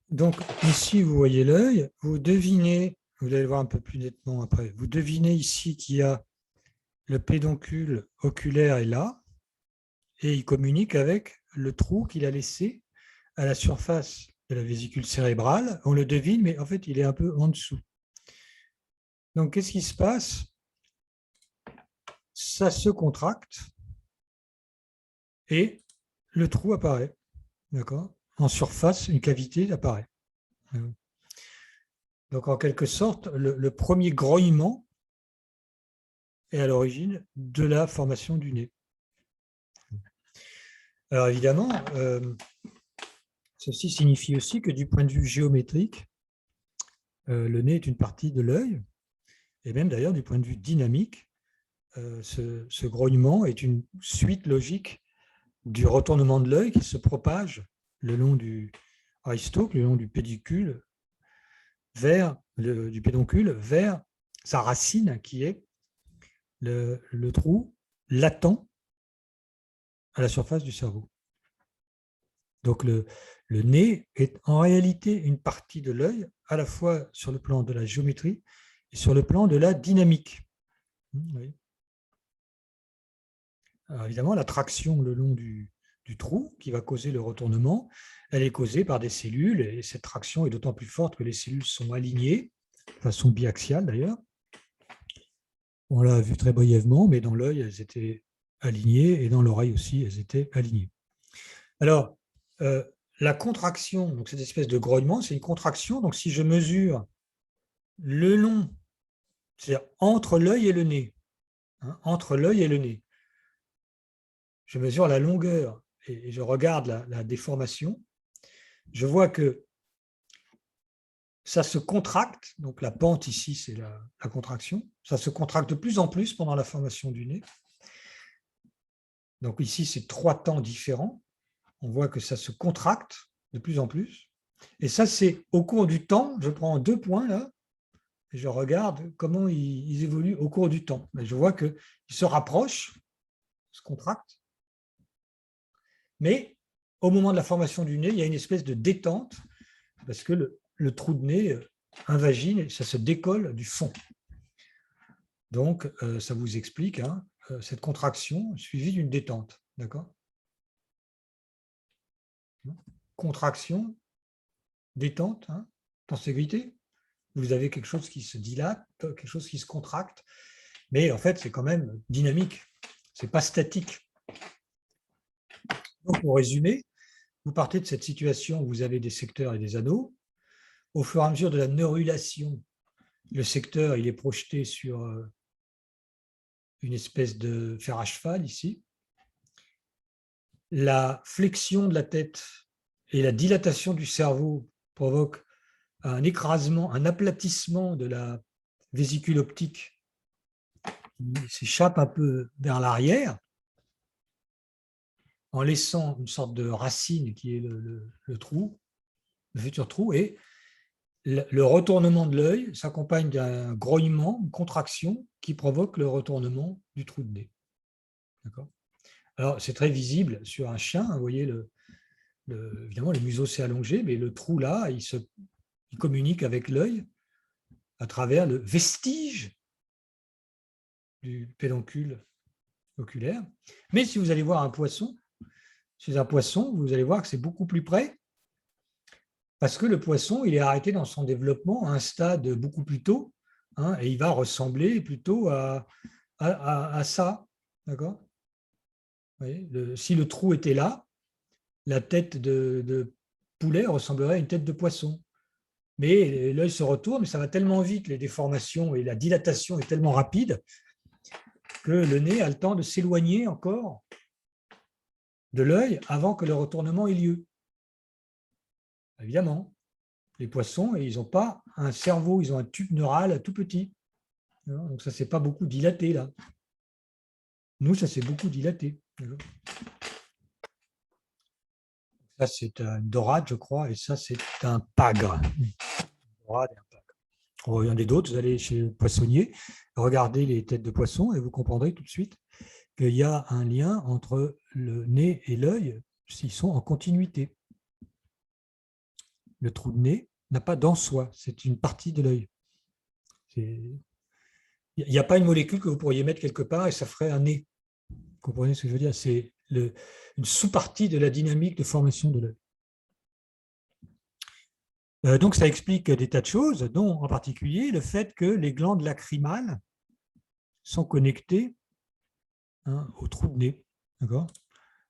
Donc, ici, vous voyez l'œil, vous devinez, vous allez le voir un peu plus nettement après, vous devinez ici qu'il y a le pédoncule oculaire est là, et il communique avec le trou qu'il a laissé à la surface de la vésicule cérébrale. On le devine, mais en fait, il est un peu en dessous. Donc, qu'est-ce qui se passe? Ça se contracte et le trou apparaît. D'accord? En surface, une cavité apparaît. Donc, en quelque sorte, le premier grognement est à l'origine de la formation du nez. Alors, évidemment, ceci signifie aussi que du point de vue géométrique, le nez est une partie de l'œil, et même d'ailleurs du point de vue dynamique, ce grognement est une suite logique du retournement de l'œil qui se propage le long du eye stalk, le long du pédicule, du pédoncule vers sa racine qui est le trou latent à la surface du cerveau. Donc le nez est en réalité une partie de l'œil, à la fois sur le plan de la géométrie et sur le plan de la dynamique. Oui. Alors évidemment, la traction le long du trou qui va causer le retournement, elle est causée par des cellules, et cette traction est d'autant plus forte que les cellules sont alignées, de façon biaxiale d'ailleurs. On l'a vu très brièvement, mais dans l'œil, elles étaient alignées, et dans l'oreille aussi, elles étaient alignées. Alors, la contraction, donc cette espèce de grognement, c'est une contraction. Donc, si je mesure le long, c'est-à-dire entre l'œil et le nez, hein, entre l'œil et le nez, je mesure la longueur et je regarde la déformation, je vois que ça se contracte, donc la pente ici, c'est la contraction, ça se contracte de plus en plus pendant la formation du nez. Donc ici, c'est 3 temps différents. On voit que ça se contracte de plus en plus. Et ça, c'est au cours du temps, je prends 2 points là, et je regarde comment ils évoluent au cours du temps. Et je vois qu'ils se rapprochent, se contractent, mais au moment de la formation du nez, il y a une espèce de détente, parce que le trou de nez invagine et ça se décolle du fond. Donc, ça vous explique cette contraction suivie d'une détente. D'accord? Contraction, détente, tensivité. Vous avez quelque chose qui se dilate, quelque chose qui se contracte, mais en fait, c'est quand même dynamique. Ce n'est pas statique. Donc, pour résumer, vous partez de cette situation où vous avez des secteurs et des anneaux. Au fur et à mesure de la neurulation, le secteur il est projeté sur une espèce de fer à cheval ici. La flexion de la tête et la dilatation du cerveau provoquent un écrasement, un aplatissement de la vésicule optique qui s'échappe un peu vers l'arrière en laissant une sorte de racine qui est le trou, le futur trou, et le retournement de l'œil s'accompagne d'un grognement, une contraction qui provoque le retournement du trou de nez. D'accord ? Alors, c'est très visible sur un chien. Vous voyez, évidemment, le museau s'est allongé, mais le trou là, il communique avec l'œil à travers le vestige du pédoncule oculaire. Mais si vous allez voir un poisson, chez un poisson, vous allez voir que c'est beaucoup plus près, parce que le poisson, il est arrêté dans son développement à un stade beaucoup plus tôt, et il va ressembler plutôt à ça. D'accord ? Si le trou était là, la tête de poulet ressemblerait à une tête de poisson. Mais l'œil se retourne, mais ça va tellement vite, les déformations et la dilatation est tellement rapide que le nez a le temps de s'éloigner encore de l'œil avant que le retournement ait lieu. Évidemment, les poissons, ils n'ont pas un cerveau, ils ont un tube neural tout petit. Donc ça ne s'est pas beaucoup dilaté là. Nous, ça s'est beaucoup dilaté. Ça, c'est un dorade, je crois, et ça, c'est un pagre. Dorade et un pagre. Regardez d'autres, vous allez chez le poissonnier, regardez les têtes de poisson et vous comprendrez tout de suite qu'il y a un lien entre le nez et l'œil s'ils sont en continuité. le trou de nez, n'a pas d'en soi, c'est une partie de l'œil. Il n'y a pas une molécule que vous pourriez mettre quelque part et ça ferait un nez. Vous comprenez ce que je veux dire? C'est une sous-partie de la dynamique de formation de l'œil. Donc, ça explique des tas de choses, dont en particulier le fait que les glandes lacrymales sont connectées au trou de nez. D'accord?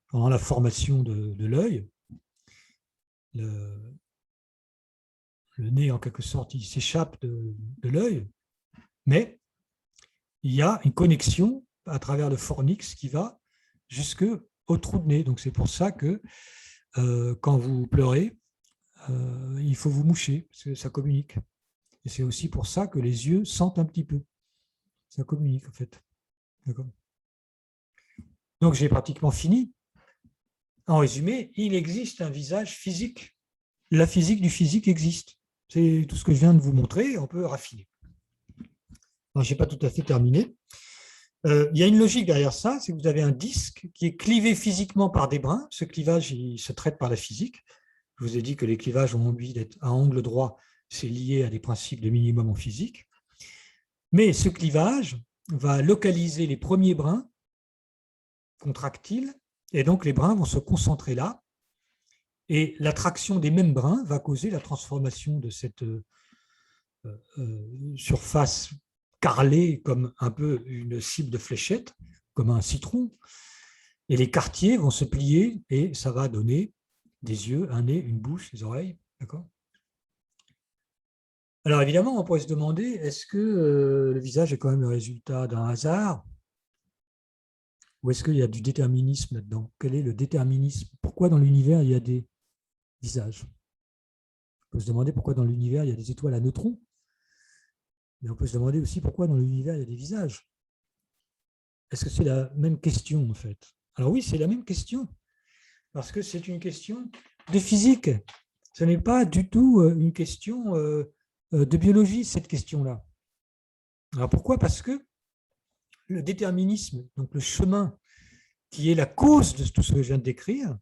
Pendant la formation de l'œil, le nez, en quelque sorte, il s'échappe de l'œil, mais il y a une connexion à travers le fornix qui va jusqu'au trou de nez. Donc, c'est pour ça que quand vous pleurez, il faut vous moucher, parce que ça communique. Et c'est aussi pour ça que les yeux sentent un petit peu. Ça communique, en fait. D'accord. Donc, j'ai pratiquement fini. En résumé, il existe un visage physique. La physique du physique existe. C'est tout ce que je viens de vous montrer, on peut raffiner. Je n'ai pas tout à fait terminé. Il y a une logique derrière ça, c'est que vous avez un disque qui est clivé physiquement par des brins. Ce clivage, il se traite par la physique. Je vous ai dit que les clivages ont envie d'être à angle droit, c'est lié à des principes de minimum en physique. Mais ce clivage va localiser les premiers brins contractiles, et donc les brins vont se concentrer là, et l'attraction des mêmes brins va causer la transformation de cette surface carrelée comme un peu une cible de fléchette, comme un citron, et les quartiers vont se plier et ça va donner des yeux, un nez, une bouche, des oreilles. D'accord ? Alors évidemment, on pourrait se demander, est-ce que le visage est quand même le résultat d'un hasard ou est-ce qu'il y a du déterminisme là-dedans? Quel est le déterminisme? Pourquoi dans l'univers il y a des visages? On peut se demander pourquoi dans l'univers il y a des étoiles à neutrons, mais on peut se demander aussi pourquoi dans l'univers il y a des visages. Est-ce que c'est la même question en fait? Alors oui, c'est la même question, parce que c'est une question de physique. Ce n'est pas du tout une question de biologie, cette question-là. Alors pourquoi? Parce que le déterminisme, donc le chemin qui est la cause de tout ce que je viens de décrire,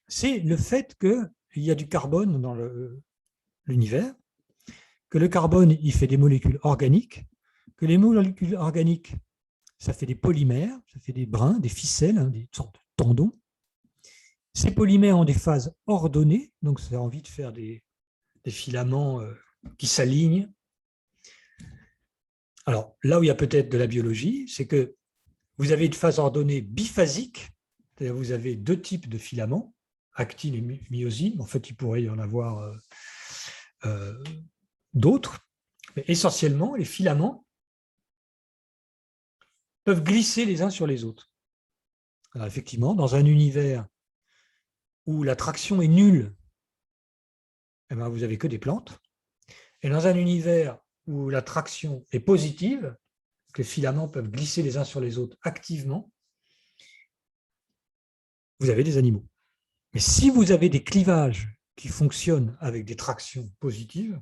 c'est le fait qu'il y a du carbone dans l'univers, que le carbone, il fait des molécules organiques, que les molécules organiques, ça fait des polymères, ça fait des brins, des ficelles, des sortes de tendons. Ces polymères ont des phases ordonnées, donc ça a envie de faire des filaments qui s'alignent. Alors, là où il y a peut-être de la biologie, c'est que vous avez une phase ordonnée biphasique, c'est-à-dire vous avez deux types de filaments, actine et myosine. En fait, il pourrait y en avoir d'autres, mais essentiellement, les filaments peuvent glisser les uns sur les autres. Alors, effectivement, dans un univers où la traction est nulle, eh bien, vous n'avez que des plantes. Et dans un univers où la traction est positive, que les filaments peuvent glisser les uns sur les autres activement, vous avez des animaux. Mais si vous avez des clivages qui fonctionnent avec des tractions positives,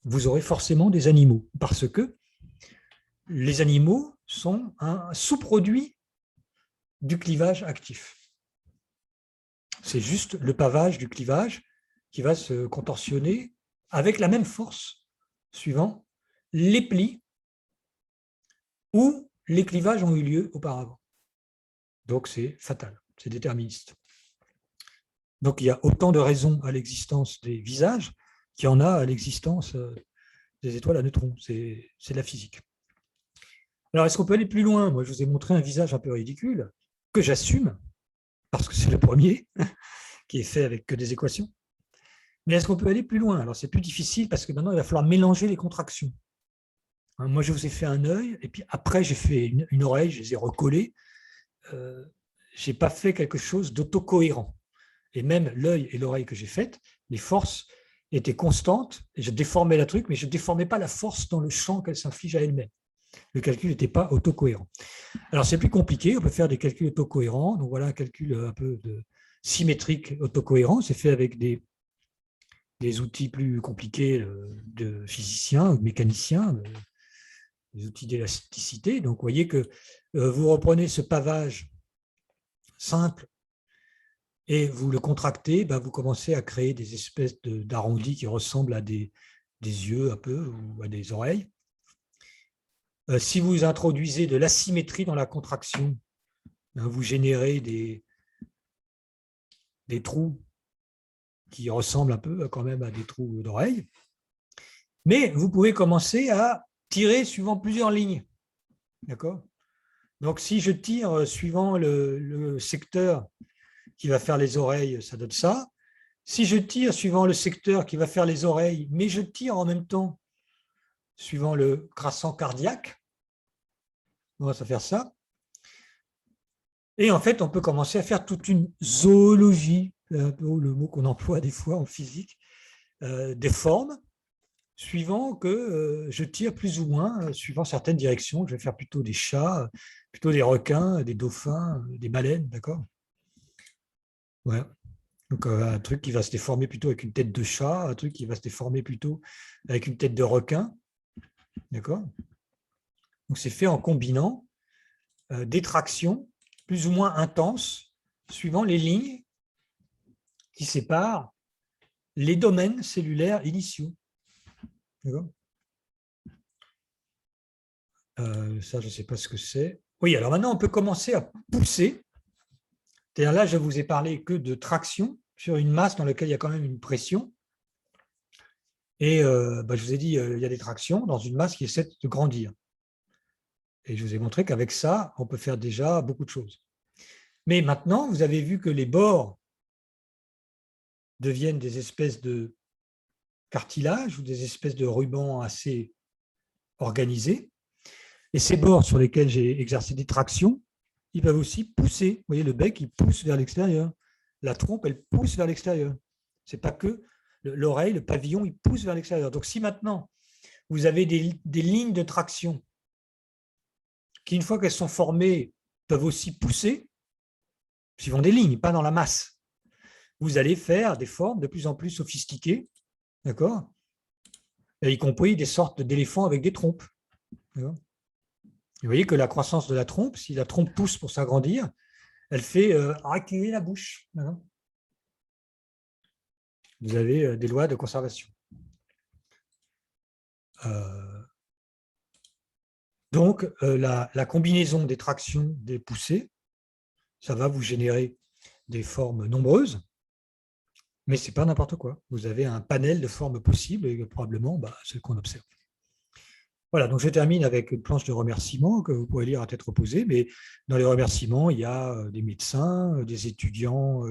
vous aurez forcément des animaux, parce que les animaux sont un sous-produit du clivage actif. C'est juste le pavage du clivage qui va se contorsionner avec la même force suivant les plis où les clivages ont eu lieu auparavant. Donc c'est fatal, c'est déterministe. Donc il y a autant de raisons à l'existence des visages qu'il y en a à l'existence des étoiles à neutrons. C'est de la physique. Alors est-ce qu'on peut aller plus loin? Moi je vous ai montré un visage un peu ridicule que j'assume, parce que c'est le premier qui est fait avec que des équations. Mais est-ce qu'on peut aller plus loin? Alors c'est plus difficile parce que maintenant il va falloir mélanger les contractions. Moi je vous ai fait un œil et puis après j'ai fait une oreille, je les ai recollées. Je n'ai pas fait quelque chose d'autocohérent. Et même l'œil et l'oreille que j'ai faites, les forces étaient constantes, et je déformais la truc, mais je ne déformais pas la force dans le champ qu'elle s'inflige à elle-même. Le calcul n'était pas autocohérent. Alors c'est plus compliqué, on peut faire des calculs autocohérents. Donc voilà un calcul un peu symétrique autocohérent, c'est fait avec des outils plus compliqués de physiciens ou de mécaniciens, des outils d'élasticité. Donc vous voyez que vous reprenez ce pavage simple et vous le contractez, vous commencez à créer des espèces d'arrondis qui ressemblent à des yeux un peu ou à des oreilles. Si vous introduisez de l'asymétrie dans la contraction, vous générez des trous qui ressemblent un peu quand même à des trous d'oreilles. Mais vous pouvez commencer à tirer suivant plusieurs lignes. D'accord ? Donc, si je tire suivant le secteur qui va faire les oreilles, ça donne ça. Si je tire suivant le secteur qui va faire les oreilles, mais je tire en même temps suivant le croissant cardiaque, on va faire ça. Et en fait, on peut commencer à faire toute une zoologie, un peu le mot qu'on emploie des fois en physique, des formes, suivant que je tire plus ou moins, suivant certaines directions. Je vais faire plutôt des chats, plutôt des requins, des dauphins, des baleines, d'accord ? Ouais. Donc, un truc qui va se déformer plutôt avec une tête de chat, un truc qui va se déformer plutôt avec une tête de requin, d'accord ? Donc, c'est fait en combinant des tractions plus ou moins intenses, suivant les lignes qui séparent les domaines cellulaires initiaux. D'accord ? Ça, je ne sais pas ce que c'est. Oui, alors maintenant, on peut commencer à pousser. C'est-à-dire là, je ne vous ai parlé que de traction sur une masse dans laquelle il y a quand même une pression. Et je vous ai dit, il y a des tractions dans une masse qui essaie de grandir. Et je vous ai montré qu'avec ça, on peut faire déjà beaucoup de choses. Mais maintenant, vous avez vu que les bords deviennent des espèces de cartilage ou des espèces de rubans assez organisés. Et ces bords sur lesquels j'ai exercé des tractions, ils peuvent aussi pousser. Vous voyez, le bec, il pousse vers l'extérieur. La trompe, elle pousse vers l'extérieur. Ce n'est pas que l'oreille, le pavillon, il pousse vers l'extérieur. Donc, si maintenant, vous avez des lignes de traction qui, une fois qu'elles sont formées, peuvent aussi pousser, suivant des lignes, pas dans la masse, vous allez faire des formes de plus en plus sophistiquées, d'accord ? Y compris des sortes d'éléphants avec des trompes. Vous voyez que la croissance de la trompe, si la trompe pousse pour s'agrandir, elle fait reculer la bouche. Vous avez des lois de conservation. Donc, la combinaison des tractions, des poussées, ça va vous générer des formes nombreuses, mais ce n'est pas n'importe quoi. Vous avez un panel de formes possibles et probablement celles qu'on observe. Voilà, donc je termine avec une planche de remerciements que vous pourrez lire à tête reposée, mais dans les remerciements, il y a des médecins, des étudiants,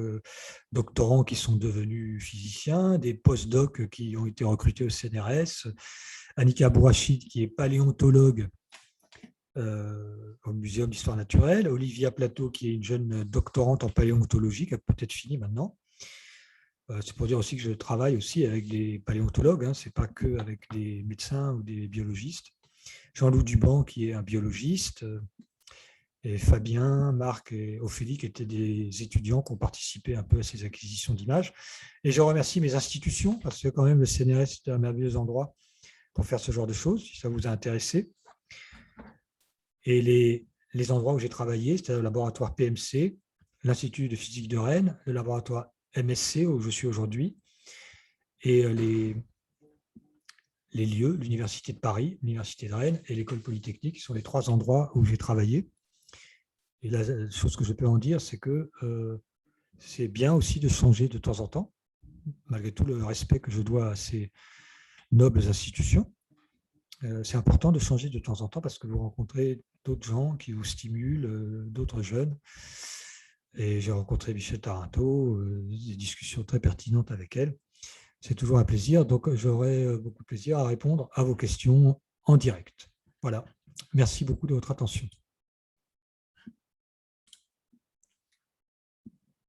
doctorants qui sont devenus physiciens, des post-docs qui ont été recrutés au CNRS, Annika Bourachid qui est paléontologue au Muséum d'histoire naturelle, Olivia Plateau qui est une jeune doctorante en paléontologie, qui a peut-être fini maintenant. C'est pour dire aussi que je travaille aussi avec des paléontologues, ce n'est pas qu'avec des médecins ou des biologistes. Jean-Loup Duban, qui est un biologiste, et Fabien, Marc et Ophélie, qui étaient des étudiants qui ont participé un peu à ces acquisitions d'images. Et je remercie mes institutions, parce que quand même le CNRS est un merveilleux endroit pour faire ce genre de choses, si ça vous a intéressé. Et les endroits où j'ai travaillé, c'était le laboratoire PMC, l'Institut de physique de Rennes, le laboratoire MSC, où je suis aujourd'hui, et les lieux, l'Université de Paris, l'Université de Rennes et l'École Polytechnique, qui sont les 3 endroits où j'ai travaillé. Et la chose que je peux en dire, c'est que c'est bien aussi de changer de temps en temps, malgré tout le respect que je dois à ces nobles institutions. C'est important de changer de temps en temps parce que vous rencontrez d'autres gens qui vous stimulent, d'autres jeunes. Et j'ai rencontré Michel Taranto, des discussions très pertinentes avec elle. C'est toujours un plaisir. Donc, j'aurai beaucoup de plaisir à répondre à vos questions en direct. Voilà. Merci beaucoup de votre attention.